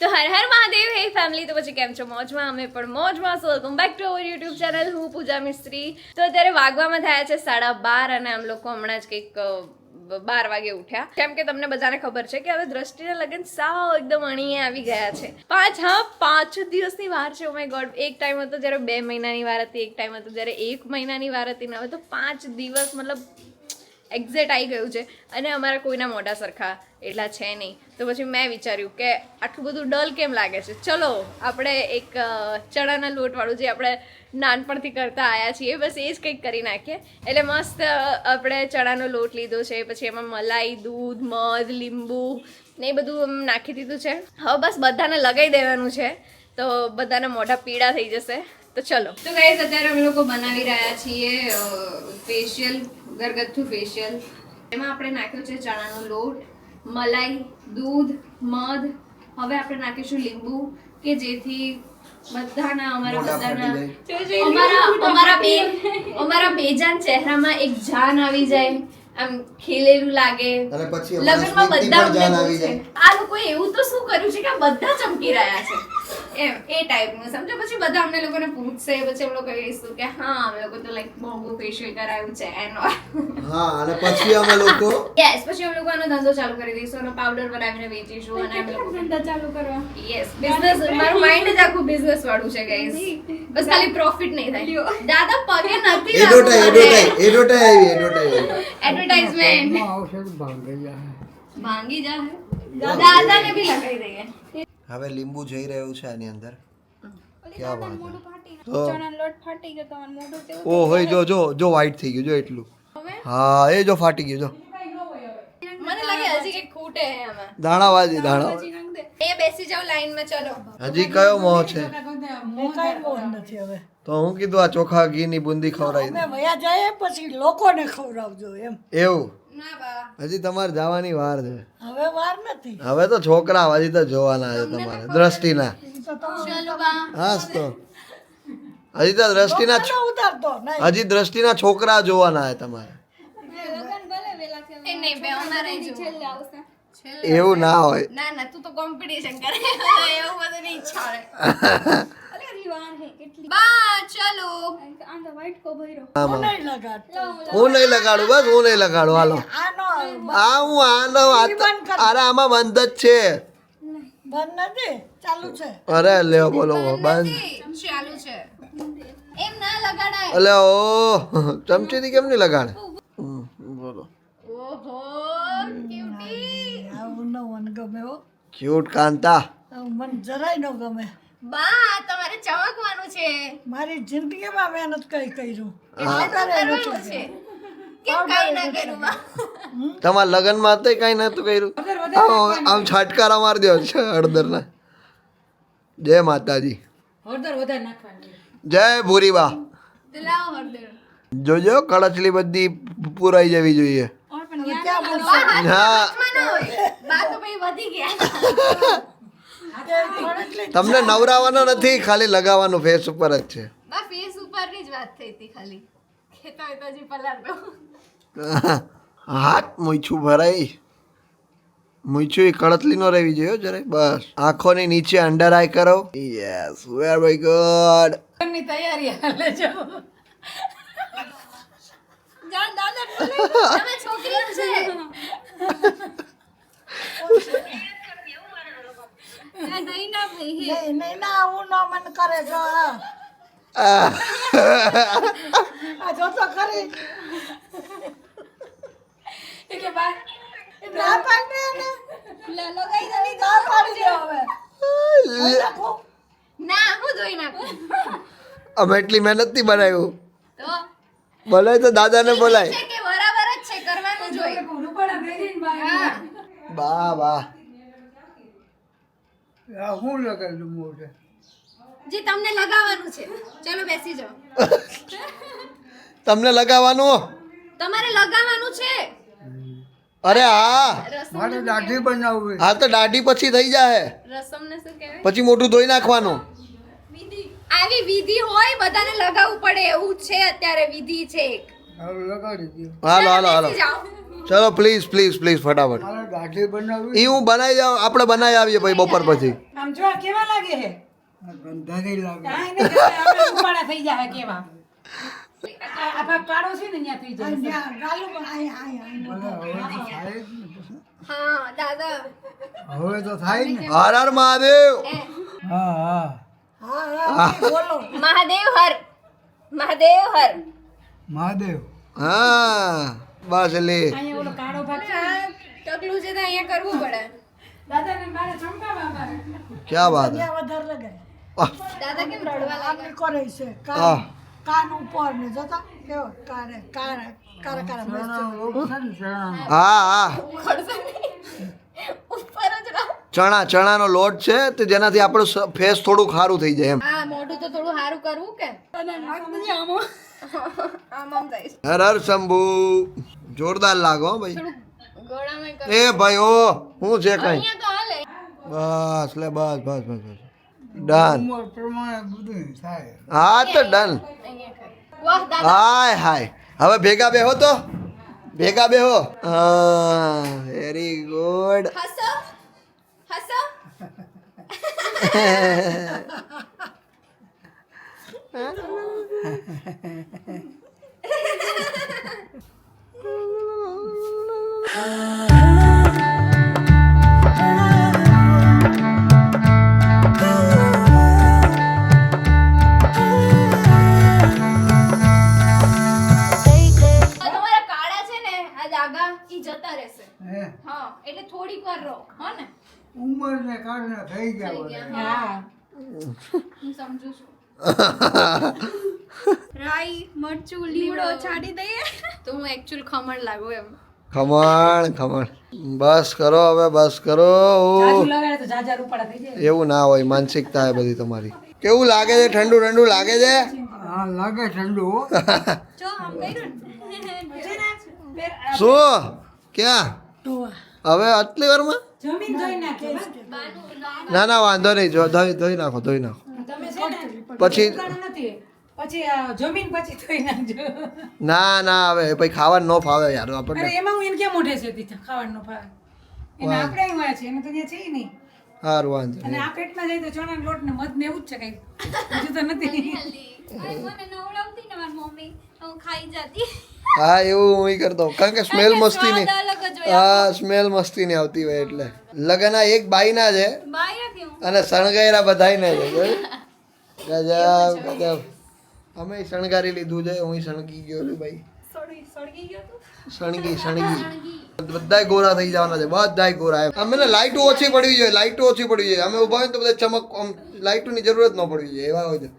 તો હર હર મહાદેવ. હે ફેમિલી, તો પછી કેમ છો? મોજમાં? અમે પણ મોજમાં. સો welcome back to our YouTube channel. હું પૂજા મિસ્ત્રી. તો અત્યારે વાગવામાં થયા છે 12:30 અને આમ લોકો હમણાં જ કંઈક 12 વાગે ઉઠ્યા. કેમ કે તમને બધાને ખબર છે કે હવે દ્રષ્ટિના લગ્ન સાવ એકદમ અણીએ આવી ગયા છે. 5 દિવસની વાર છે. Oh my God. એક ટાઈમ હતો જ્યારે 2 મહિનાની વાર હતી, એક ટાઈમ હતો જ્યારે 1 મહિનાની વાર હતી, ને હવે તો 5 દિવસ મતલબ એક્ઝેક્ટ આવી ગયું છે. અને અમારા કોઈના મોઢા સરખા એટલા છે નહીં. તો પછી મેં વિચાર્યું કે આટલું બધું ડલ કેમ લાગે છે, ચલો આપણે એક ચણાના લોટવાળું જે આપણે નાનપણથી કરતા આવ્યા છીએ બસ એ જ કંઈક કરી નાખીએ. એટલે મસ્ત આપણે ચણાનો લોટ લીધો છે, પછી એમાં મલાઈ, દૂધ, મધ, લીંબુ ને એ બધું નાખી દીધું છે. હવે બસ બધાને લગાવી દેવાનું છે, તો બધાના મોઢા પીળા થઈ જશે. તો ચલો. તો ગાઈસ, અત્યારે અમે લોકો બનાવી રહ્યા છીએ ફેશિયલ, ઘરગથ્થુ ફેશિયલ. એમાં આપણે નાખ્યો છે ચણાનો લોટ, મલાઈ, દૂધ, મધ. હવે આપણે નાખીશું લીંબુ, કે જેથી અમારા બેજાન ચહેરામાં એક જાન આવી જાય, આમ ખીલેલું લાગે. લગ્નમાં બધા અમને પૂછે આ લોકોએ એવું તો શું કર્યું છે કે આ બધા ચમકી રહ્યા છે, એમ એ ટાઈપનું સમજો. પછી બધા અમને લોકોને પૂછશે, પછી અમે લોકો કહીશું કે હા અમે લોકો તો લાઈક મોંઘું ફેશિયલ કરાવ્યું છે એનો. હા, અને પછી અમે લોકો પછી અમે લોકો આનો ધંધો ચાલુ કરી દઈશું અને પાવડર બનાવીને વેચીશું. અને અમે લોકો ધંધો ચાલુ કરવા બિઝનેસ, મારું માઇન્ડ જ આખું બિઝનેસ વાળું છે ગાઈસ. બસ ખાલી પ્રોફિટ નહીં થાય. દાદા પગે નથી એડવર્ટાઇઝમેન્ટ ભાંગી જાય. દાદાને બી લગાવી દઈએ. હવે લીંબુ જઈ રહ્યું છે આની અંદર. ક્યાં વાત તો ચણાનો લોટ ફાટી ગયો, તમારું મોઢું કેવું? ઓ હોય જો વ્હાઈટ થઈ ગયું, જો એટલું. હા, એ જો ફાટી ગયું, જો મને લાગે હજી કે ખૂટે હે આમાં. દાણાવાજી એ બેસી જાવ લાઈનમાં. ચલો. હજી કયો મોહ છે? તો હું કીધું આ ચોખા ઘી ની બુંદી ખવડાવી દે. પછી લોકોને ખવડાવજો એમ. એવું ના બા, હજી તમારે જવાની વાર છે. હવે વાર નથી. હવે તો છોકરા હજી તો જોવાના છે તમારે દ્રષ્ટિના. ચલો બા. હાસ તો હજી તો દ્રષ્ટિના ઉતારતો નહીં. હજી દ્રષ્ટિના છોકરા જોવાના છે તમારે. એ નહીં બે અમારે છેલ્લે આવશે. એવું ના હોય. ના તું તો કોમ્પિટિશન કરે. એવું બધું નહીં ચાલે. બા ચલો. હું નહીં લગાડું, બસ હું નહીં લગાડું. હાલો અરે આમાં બંધ જ છે. બંધ નથી, ચાલુ છે. અરે લ્યો બોલો બંધ ચાલુ છે. એમ ના લગાડાય. અલે ઓ ચમચીથી કેમ નહીં લગાડે? બોલો. ઓહો ક્યુટી. આવું ન મને ગમે હો. ક્યુટ કાંતા. આવું મને જરાય ન ગમે. બા તમારે ચમકવાનું છે. મારી જિંદગીમાં મહેનત કઈ કર્યું. કરવાનું છે. કેમ કાઈ ના કર્યું બા? તમારા લગ્નમાં હતું કઈ નતું કર્યું? આમ છાટકારા મારી દો હળદરના. જય માતાજી. હળદર વધારે નાખવાની. જય ભૂરીબા. લાવો હળદર. જોજો કળચલી બધી પુરાઈ જવી જોઈએ. હા, બા તો ભાઈ વધી ગયા. તમને નવરાવાનો નથી, ખાલી લગાવવાનું ફેસ ઉપર જ છે. બા ફેસ ઉપરની જ વાત થઈ હતી ખાલી. ખેતો હોય તો હજી પલાર દો. હાથ મૂછું ભરાઈ, મૂછું એ કળતલી નો રહેવી જોઈએ જરાય. બસ આંખોની નીચે અંડર આઈ કરો. Yes, very good. ની તૈયારી હાલે છે. જાન દાદા તમે છોકરી છે. નહીં ના ભાઈ. નહીં ના આવું ન મન કરે જો. આ જો તો ખરી. એટલે બા ના પાડને ને. લે લગાઈ દે. ના પાડી દે હવે. ના હું ધોઈ નાખું. અમે એટલી મહેનત થી બનાવ્યું. તો બોલાય તો દાદાને બોલાય. છે કે બરાબર જ છે, કરવાનું જોઈએ. હા. બા બા હું લગાડું મોઢે. જે તમને લગાવવાનું છે. ચલો બેસી જાઓ. તમને લગાવવાનું? તમારે લગાવવાનું છે. અરે હા, મારે દાઢી બનાવવી. હા તો દાઢી પછી થઈ જાય, રસમ ને શું કહેવાય? પછી મોઢું ધોઈ નાખવાનું. આવી વિધિ હોય, બધાને લગાવવું પડે એવું છે અત્યારે વિધિ છે એક. લગાડી દો. હાલો હાલો હાલો. બેસી જાઓ. ચલો પ્લીઝ પ્લીઝ પ્લીઝ ફટાફટ ગાંઠી બનાવી એ હું બનાવી જાઉં, આપણે બનાવી આવીએ પછી બપોર પછી. આમ જો કેવા લાગે હે ગંધારી લાગે કાંઈ નહીં કરે, આપણે ઉપાડા થઈ જાય કેવા આ કાળો છે ને ત્યાં થઈ જાય ત્યાં ગાલું પણ અહીંયા હા દાદા હવે તો થાય ને હર હર મહાદેવ. હા હા બોલો મહાદેવ હર મહાદેવ હર. મહાદેવ હા બસ એટલે અહીંયા ઓલો કાળો ભાગ છે ને, ટકલું છે તો અહીંયા કરવું પડે. દાદાને મારે ચમકાવા મારે ક્યાં વાત હે? ત્યાં વધારે લગે આહ, દાદા કેમ રડવા લાગે? આમને કરે છે આહ. કાન ઉપર ને જોતા કેવો કારે કારે કારે કારે ચણા લોટ છે ને ચણા હા હા ખડશે નહીં. ઉપર જ રહો. ચણા ચણાનો લોટ છે તે જેનાથી આપણું ફેસ થોડું ખારું થઈ જાય એમ. હા મોઢું તો થોડું સારું કરવું કે આમ આમ થઈશ. હર હર શંભુ. જોરદાર લાગો હો ભાઈ. થોડું ગળામાં કર. એ ભાઈ ઓ શું છે કઈ? અહીંયા તો હાલે. બસ લે બસ બસ બસ બસ ડન. ઉંમર પ્રમાણે બધું થાય હા તો ડન. અહીંયા કર. વાહ દાદા. હાય હાય હવે ભેગા બેહો તો ભેગા બેહો. Very good. હસો હસો. તમારા કાળા છે ને આ દાગા ઈ જતા રહેશે. હે હા એટલે થોડીક વાર રહો હો ને. ઉંમરને કારણે થઈ ગયા બધા. હા હું સમજુ છું. રાઈ મરચું લીમડો છાડી દઈએ તો હું એકચ્યુઅલ ખમણ લાગુ એમ. ખમણ ખમણ બસ કરો હવે બસ કરો. જાજુ લગાડે તો જાજા રૂપાડા થઈ જાય એવું ના હોય માનસિકતા હે બધી તમારી. કેવું લાગે છે? ઠંડુ ઠંડુ લાગે છે? હા લાગે ઠંડુ હો. જો આમ કર્યું ને શું ક્યાં હવે આટલી વારમાં? જમીન ધોઈ નાખે ના ના વાંધો નહીં જો ધોઈ નાખો ધોઈ નાખો તમે છે ને પછી ઉકાળો નથી પછી જમીન પછી ધોઈ નાખજો ના ના હવે પછી ખાવાનું ન ફાવે યાર અરે આપણને. એમાં હું એને કેમ મોઢે છે તીથા ખાવાનું ભાવે એને આપણે અહીં હોય છે એને તો ત્યાં છે ય નહીં સારું વાંધો અને નહીં. આ પેટમાં જાય તો ચણાનો લોટ ને મધ ને એવું જ છે કઈ બીજું તો નથી હા એવું હું કરતો હોઉં. કારણ કે સ્મેલ મસ્તી નહીં. સ્વાદ અલગ જ હોય. હા સ્મેલ મસ્તી નહીં આવતી હોય એટલે. લગન આ એક બાઈના છે બાય નથી હું. અને શણગાયરા બધાયને છે જોયું? ગજબ ગજબ. અમે શણગારી લીધું છે હું શણગી ગયો છું ભાઈ. સળગી ગયો તું. શણગી બધાય ગોરા થઈ જવાના છે બધાય ગોરા એમ. અમે લાઈટો ઓછી પડવી જોઈએ લાઈટો ઓછી પડવી જોઈએ. અમે ઉભા હોય તો બધા ચમક આમ લાઈટોની જરૂરત ન પડવી જોઈએ એવા હોય છે.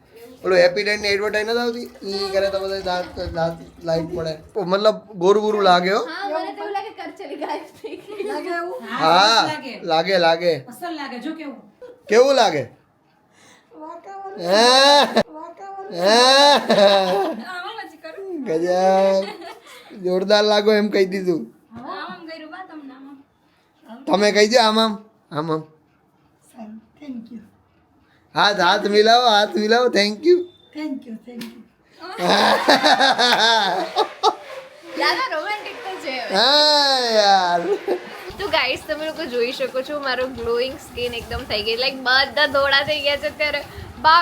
ઓલો હેપી ડેન્ટની એડવર્ટાઈઝ નથી આવતી ઈ કરે તો બધા દાંત લાઈટ પડે મતલબ ગોરું ગોરું લાગે હો. હા મને તો એવું લાગે કરચલી ગાયબ થઈ ગઈ. લાગે એવું હા લાગે લાગે. અસલ લાગે જો કેવું કેવું લાગે? વાતાવરણ હે? વાતાવરણ હે? આમ જ કરું. ગજબ જોરદાર લાગો એમ કહી દીધું. આમ કર્યું બા તમને આમ. તમે કહી દો આમ આમ આમ આમ. થેન્ક યુ હાથ મિલાવો થેન્ક યુ. થેન્ક યુ દાદા રોમેન્ટિક તો છે હવે. હા યાર તો ગાઈસ તમે લોકો જોઈ શકો છો મારું ગ્લોઈંગ સ્કિન એકદમ થઈ ગઈ લાઈક બધા ધોળા થઈ ગયા છે અત્યારે.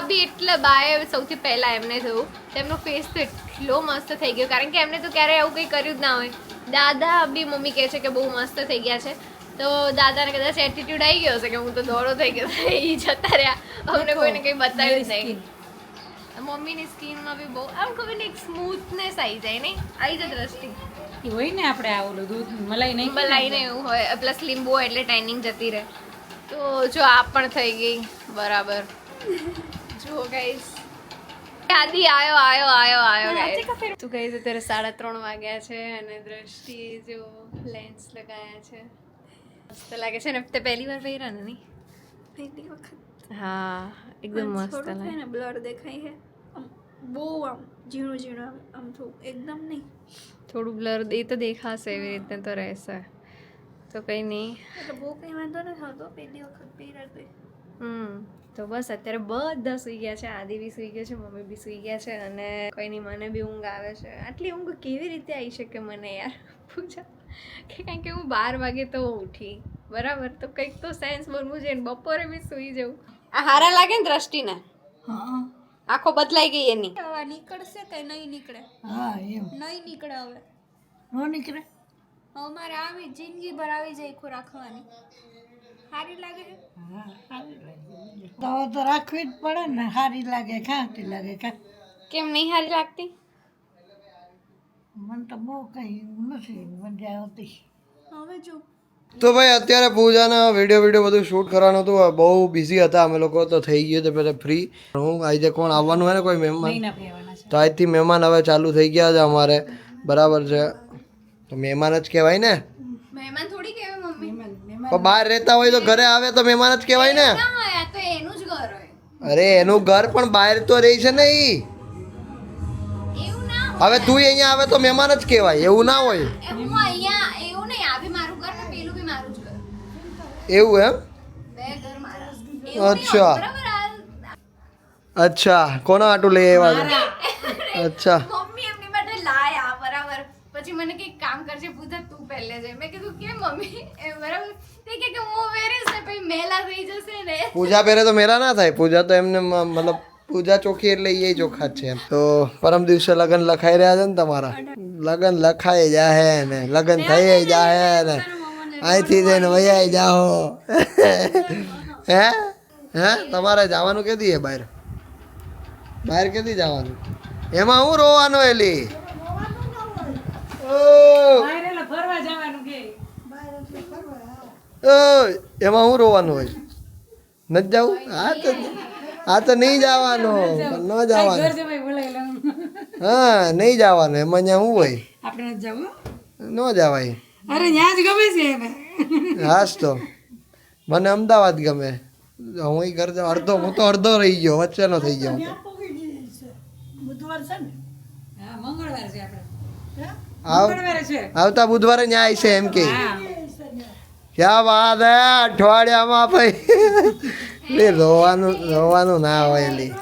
બી એટલે બાએ સૌથી પહેલા એમને થયું તેમનો ફેસ તો એટલો મસ્ત થઈ ગયો કારણ કે એમને તો ક્યારેય આવું કંઈ કર્યું જ ના હોય. દાદા બી મમ્મી કહે છે કે બહુ મસ્ત થઈ ગયા છે તો દાદાને કદાચ એટીટ્યુડ આવી ગયો હશે કે હું તો ધોળો થઈ ગયો એ જતા રહ્યા અમને કોઈને કંઈ બતાવ્યું જ નહીં. મમ્મીની સ્કિનમાં બી બહુ આમ ખબર નહીં એક સ્મૂથનેસ આવી જાય નહીં આવી જાય દ્રષ્ટિ એ હોય ને આપણે આ ઓલું દૂધ મલાઈ નહીં મલાઈને એવું હોય પ્લસ લીંબુ હોય એટલે ટાઈનિંગ જતી રહે. તો જો આ પણ થઈ ગઈ બરાબર. જુઓ ગાઈસ આદિ આયો ગાઈસ. તો ગાઈસ અત્યારે 3:30 વાગ્યા છે અને દ્રષ્ટિએ જો લેન્સ લગાયા છે મસ્ત લાગે છે ને તે પહેલી વાર પહેર્યા ને નહીં પહેલી વખત હા એકદમ મસ્ત થોડું લાગે. છે ને બ્લર દેખાય છે આમ બહુ આમ ઝીણું ઝીણું આમ થોડું એકદમ નહીં થોડું બ્લર એ તો દેખાશે એવી રીતે તો રહેશે તો કંઈ નહીં. એટલે બહુ કંઈ વાંધો નથી આવતો પહેલી વખત પહેર્યા તો તો બસ અત્યારે બધા સૂઈ ગયા છે. આદિ બી સૂઈ ગયો છે મમ્મી બી સૂઈ ગયા છે અને કોઈ નહીં મને બી ઊંઘ આવે છે. આટલી ઊંઘ કેવી રીતે આવી શકે મને યાર પૂજા કારણ કે હું 12 વાગે તો ઉઠી બરાબર, તો કંઈક તો સાયન્સ બનવું જોઈએ ને બપોરે બી સૂઈ જવું. આ હારા લાગે ને દ્રષ્ટિને? હા આંખો બદલાઈ ગઈ એની. હવે નીકળશે કે નહીં નીકળે? હા એમ નહીં નીકળે હવે. નો નીકળે હવે મારે આવી જિંદગી ભર આવી જાય ખોરાક ખાવાની. સારી લાગે છે? હા સારી લાગે તો હવે તો રાખવી જ પડે ને સારી લાગે ખાટી લાગે કા કેમ નહીં સારી લાગતી? મને તો બહુ કઈ નથી મજા આવતી હવે જો તો ભાઈ અત્યારે પૂજાના વિડીયો બધું શૂટ કરવાનું હતું, બહુ બિઝી હતા અમે લોકો, તો થઈ ગયું તો પહેલાં ફ્રી. હું આજે કોણ આવવાનું હોય ને કોઈ મહેમાન, તો આજથી મહેમાન હવે ચાલુ થઈ ગયા છે અમારે, બરાબર છે. તો મહેમાન જ કહેવાય ને, મહેમાન થોડી કહેવાય મમ્મી. પણ બહાર રહેતા હોય તો ઘરે આવે તો મહેમાન જ કહેવાય ને. ના હોય, આ તો એનું જ ઘર હોય. અરે એનું ઘર પણ બહાર તો રહી છે ને ઈ. એવું ના હોય. હવે તું અહીંયા આવે તો મહેમાન જ કહેવાય, એવું ના હોય. હું અહીંયા એવું નહીં, આ બી મારું ઘર ને પેલું બી મારું જ ઘર. એવું એમ? બે ઘર મારા. એવું નહીં હોય, અચ્છા બરાબર? અચ્છા, કોના આટું લઈ આવ્યા છે? અચ્છા મમ્મી એમની માટે લાયા બરાબર. પછી મને કંઈક કામ કરજે પૂજા તું પહેલે જઈ. મેં કીધું કેમ મમ્મી? એ બરાબર તે કે હું વેરીશ ને પછી મેલા થઈ જશે ને. પૂજા પહેરે તો મેરા ના થાય. પૂજા તો એમને મતલબ પૂજા ચોખ્ખી એટલે એ ચોખ્ખા જ છે એમ. તો પરમ દિવસે લગ્ન લખાઈ રહ્યા છે ને તમારા? લગ્ન લખાઈ જાહે ને લગ્ન થઈ જાહે ને અહીંથી જઈને વૈયાઈ જાઓ. હે હે તમારે જવાનું કેદી હે બહાર? બહાર કેદી જવાનું? એમાં હું રોવાનું એલી? ફરવા જવાનું કે એમાં હું રોવાનું હોય? નથી જવું? હા તો નહીં જવાનું, ન જવાનું. જવાય બોલાય લઉં હા નહીં જવાનું, એમાં ત્યાં શું હોય? આપણે જવું ન જવાય. અરે ત્યાં જ ગમે છે એને હાસ તો મને અમદાવાદ ગમે. હું ઘર અડધો, હું તો અડધો રહી ગયો, વચ્ચેનો થઈ ગયો હું તો. બુધવાર છે ને હા મંગળવાર છે આપણે આવ મંગળવારે છે આવતા બુધવારે ન્યાય છે એમ કે? ક્યાં વાત હે, અઠવાડિયામાં ભાઈ રોવાનું ના હોય એલી.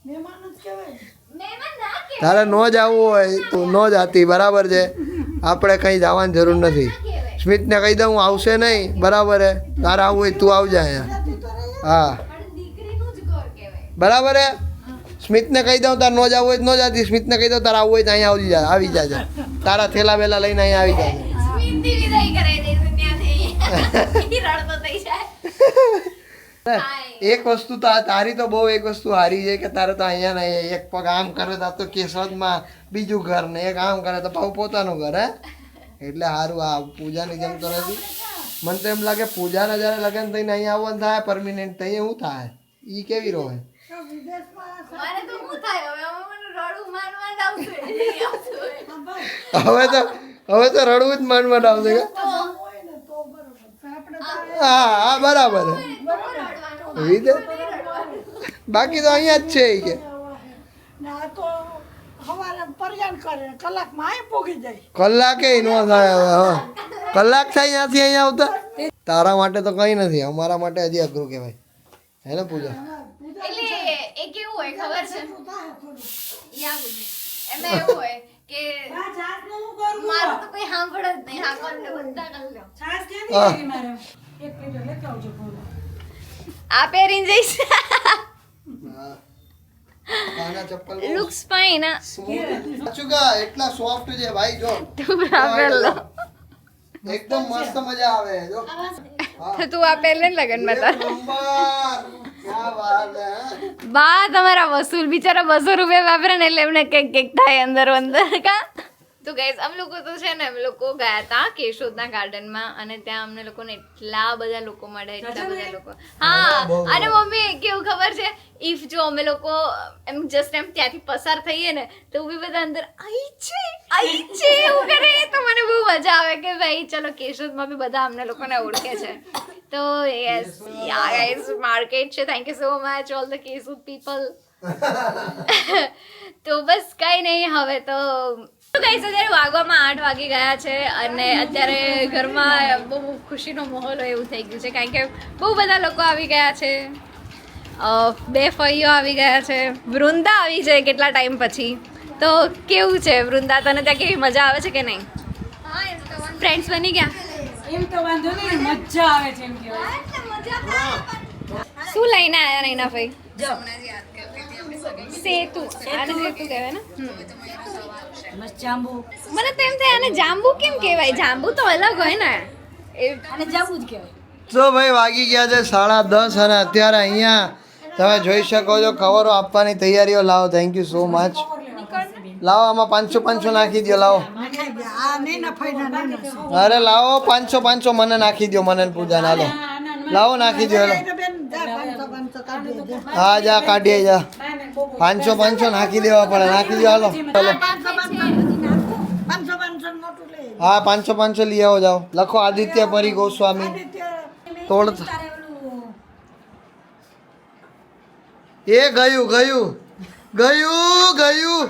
મહેમાન જ કહેવાય મહેમાન ના કે તારે ન જવું હોય તું ન જાતી, બરાબર છે. આપણે કંઈ જવાની જરૂર નથી. સ્મિતને કહી દઉં આવશે નહીં, બરાબર હે. તારે આવવું હોય તું આવજા અહીંયા. હા પણ દીકરીનું જ ઘર કહેવાય. બરાબર હે. સ્મિતને કહી દઉં તારે ન જવું હોય તો ન જાતી. સ્મિતને કહી દઉં તારે આવવું હોય તો અહીંયા આવી જાજે. તારા થેલા વેલા લઈને અહીંયા આવી જાજે. સ્મિતની વિદાય કરાવી દઈશું ત્યાંથી. રડતો થઈ જાય. એક વસ્તુ તારી તો બહુ એક વસ્તુ હારી છે કે તારે તો અહીંયા ને એક પગ આમ કરે તો કેશોદમાં બીજું ઘર ને એક આમ કરે તો પાછું પોતાનું ઘર. હે એટલે સારું. આ પૂજાની જેમ તો નથી. મને તો એમ લાગે પૂજાના જ્યારે લગ્ન થઈને અહીંયા આવવાનું થાય પરમિનન્ટ, તો શું થાય? એ કેવી રહે? મને તો શું થાય હવે? મને રડવું માનવા જ આવશે. હવે તો રડવું જ માંડવા આવશે કે? હા હા બરાબર હે. બાકી તો અહીંયા જ છે ઈ કે ને આ તો સવારે પર્યાણ કરે કલાકમાં અહીં પોગી જાય કલાકે ન થાય હવે. હા કલાક થાય ત્યાંથી અહીંયા આવતા. તારા માટે તો કંઈ નથી, અમારા માટે હજી અઘરું કહેવાય. હે ને પૂજા? એટલે એ કેવું હોય ખબર છે? યા બુદ્ધિ. એમાં એવું હોય કે મારું તો કોઈ સાંભળ જ નહીં. હા કર લો, બધા કર લો. છાસ ક્યાંથી આવી મારે એક પેટો લેતો આવજો પૂરો આ પહેરીને જઈશ. કાના ચપ્પલ લુક્સ ફાઇન. સાચું કા એટલા સોફ્ટ છે ભાઈ. જો તું બરાબર લો. એકદમ મસ્ત મજા આવે. જો તો તું આ પહેલે ને લગનમાં તાર નંબર ક્યા વાત હે. બા તમારા વસૂલ બિચારા 200 રૂપિયા વાપરે ને એટલે એમને કંઈક થાય અંદર કા. તો ગાઈઝ અમે લોકો તો છે ને અમે લોકો ગયા હતા કેશોદના ગાર્ડનમાં, અને ત્યાં અમને લોકોને એટલા બધા લોકો મળ્યા, એટલા બધા લોકો. હા અને મમ્મી કેવું ખબર છે, ઇફ જો અમે લોકો એમ જસ્ટ એમ ત્યાંથી પસાર થઈએ ને તો બી બધા અંદર આઈ છે એવું કરે, તો મને બહુ મજા આવે કે ભાઈ ચલો કેશોદમાં બી બધા અમને લોકોને ઓળખે છે. તો યસ યા ગાઈઝ માર્કેટ છે. Thank you so much all the Keshod people. તો બસ કઈ નહીં, હવે તો ગાઈઝ અત્યારે વાગવામાં 8 વાગી ગયા છે અને અત્યારે ઘરમાં બહુ ખુશીનો માહોલ હોય એવું થઈ ગયું છે, કારણ કે બહુ બધા લોકો આવી ગયા છે. 2 ફઈઓ આવી ગયા છે, વૃંદા આવી છે કેટલા ટાઈમ પછી. તો કેવું છે વૃંદા, તને ત્યાં કેવી મજા આવે છે કે નહીં? ફ્રેન્ડ્સ બની ગયા? એમ તો વાંધો નહીં, મજા આવે છે એમ કહેવાય. શું લઈને આયા નૈના ભાઈ? જો સેતુ. આને સેતુ કહેવાય ને? મસ્ત જાંબુ મને તો એમ થાય આને જાંબુ કેમ કહેવાય? જાંબુ તો અલગ હોય ને. એ અને જાંબુ જ કહેવાય. તો ભાઈ વાગી ગયા છે 10:30 અને અત્યારે અહીંયા તમે જોઈ શકો છો કવરો આપવાની તૈયારીઓ. લાવો, થેન્ક યુ સો મચ. લાવો, આમાં 500 નાખી દો. લાવો, આ નહીં ના ફાયદા નહીં અરે લાવો, 500 મને નાખી દો. મને પૂજા ના લો, લાવો નાખી દો. હેલો, બેન જા 500 કાઢી દે. હા જા કાઢીએ જા. 500 નાખી દેવા પડે. નાખી દો. હાલો ચલો. 500 નોટું લે. હા 500 લઈ આવો. જાઓ, લખો આદિત્ય પરી ગોસ્વામી. તોડ એ ગયું ગયું ગયું ગયું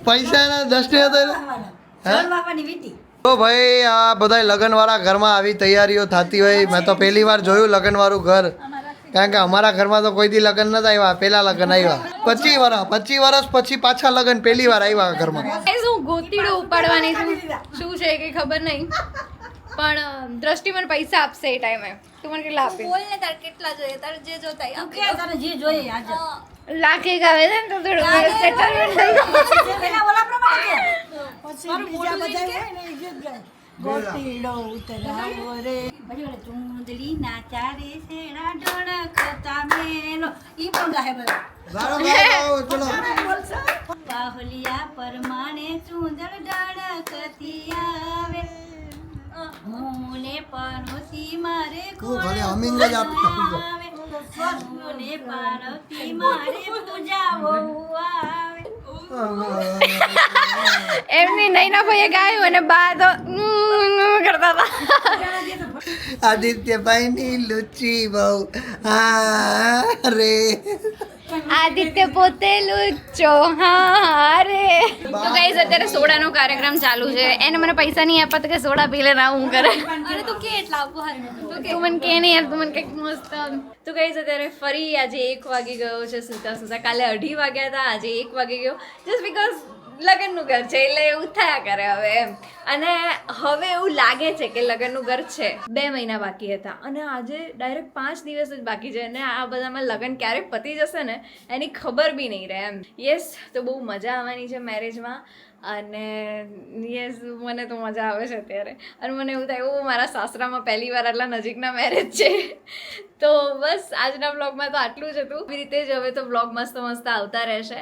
પૈસાના 10 હતો બાપાની વીટી તો ભાઈ આ બધા લગ્નવાળા ઘરમાં આવી તૈયારીઓ થતી હોય. મેં તો પહેલી વાર જોયું લગ્નવાળું ઘર, કારણ કે અમારા ઘરમાં તો કોઈ દી લગ્ન નથી આવ્યા. પહેલા લગ્ન આવ્યા 25 વર્ષ પછી પાછા લગ્ન પહેલી વાર આવ્યા ઘરમાં. શું ગોતીડું ઉપાડવાની છું, શું છે કે ખબર નહીં, પણ દ્રષ્ટિ મને પૈસા આપશે એ ટાઈમે. તું મને કેટલા આપીશ? બોલ ને તાર કેટલા જોઈએ, તારે જે જોતા હોય કે તારે જે જોઈએ આજે લાખ એક આવે છે ને તો થોડું સેટલમેન્ટ થઈ જાય. એના ઓલા પ્રમાણે કે પછી બીજા બધા હોય ને એ જ જાય. ગોતીડો ઉતરાવો રે. પછી ઓલે ચુંદડી ના ચારે શેડા ડોળકતા મેલો ઈ પણ ગાહે બધો બાહુલિયા પરમાણે ચુંદડ ડળકતી આવે હું પાર્વતી મારે ખાલી humming જ આવે હું પાર્વતી મારે પૂજાવો આવે એમની નૈના ભાઈએ ગાયું અને બા તો કરતા હતા. આદિત્યભાઈની લુચી બહુ હા રે. આદિત્ય પોતે લુચ્ચો હા રે. તો ગાઈઝ અત્યારે સોડાનો કાર્યક્રમ ચાલુ છે. એને મને પૈસા નહીં આપ્યા તો કે સોડા પી લે ના હું કરે. અરે તું કે એટલા આપો હાલ તું મને કે નહીં યાર, તું મને કંઈક મસ્ત. તો ગાઈઝ અત્યારે ફરી આજે 1 વાગી ગયો છે સુતા સુતા. કાલે 2:30 વાગ્યા હતા, આજે 1 વાગી ગયો. જસ્ટ બીકોઝ લગ્નનું ઘર છે એટલે એવું થયા કરે હવે એમ. અને હવે એવું લાગે છે કે લગ્નનું ઘર છે. 2 મહિના બાકી હતા અને આજે ડાયરેક્ટ 5 દિવસ જ બાકી છે. અને આ બધામાં લગ્ન ક્યારે પતી જશે ને એની ખબર બી નહીં રહે એમ. યસ, તો બહુ મજા આવવાની છે મેરેજમાં. અને યસ, મને તો મજા આવે છે અત્યારે. અને મને એવું થાય ઓ મારા સાસરામાં પહેલી વાર આટલા નજીકના મેરેજ છે. તો બસ આજના બ્લોગમાં તો આટલું જ હતું. એવી રીતે જ હવે તો બ્લોગ મસ્ત મસ્ત આવતા રહેશે.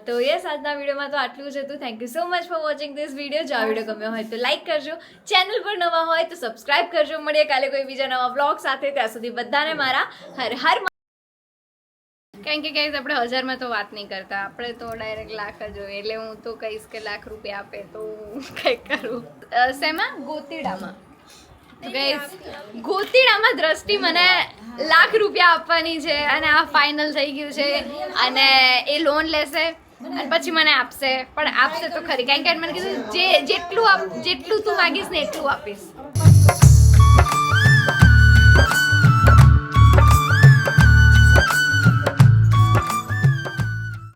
તો યસ, આજના વિડીયોમાં તો આટલું જ હતું. Thank you so much for watching this video. જો આ વિડીયો ગમ્યો હોય તો લાઈક કરજો, ચેનલ પર નવા હોય તો સબસ્ક્રાઈબ કરજો. મળીએ કાલે કોઈ બીજા નવા બ્લોગ સાથે. ત્યાં સુધી બધાને મારા હર હર. કારણ કે કહીશ આપણે 1000માં તો વાત નહીં કરતા, આપણે તો ડાયરેક્ટ લાખ જ હોય. એટલે હું તો કહીશ કે લાખ રૂપિયા આપે તો હું કંઈક કરું. શેમાં? ગોતીડામાં. ગાઈસ ગોતીડામાં દ્રષ્ટિ મને લાખ રૂપિયા આપવાની છે અને આ ફાઇનલ થઈ ગયું છે. અને એ લોન લેશે અને પછી મને આપશે, પણ આપશે તો ખરી. કારણ કે મને કીધું જેટલું તું માગીશ ને એટલું આપીશ.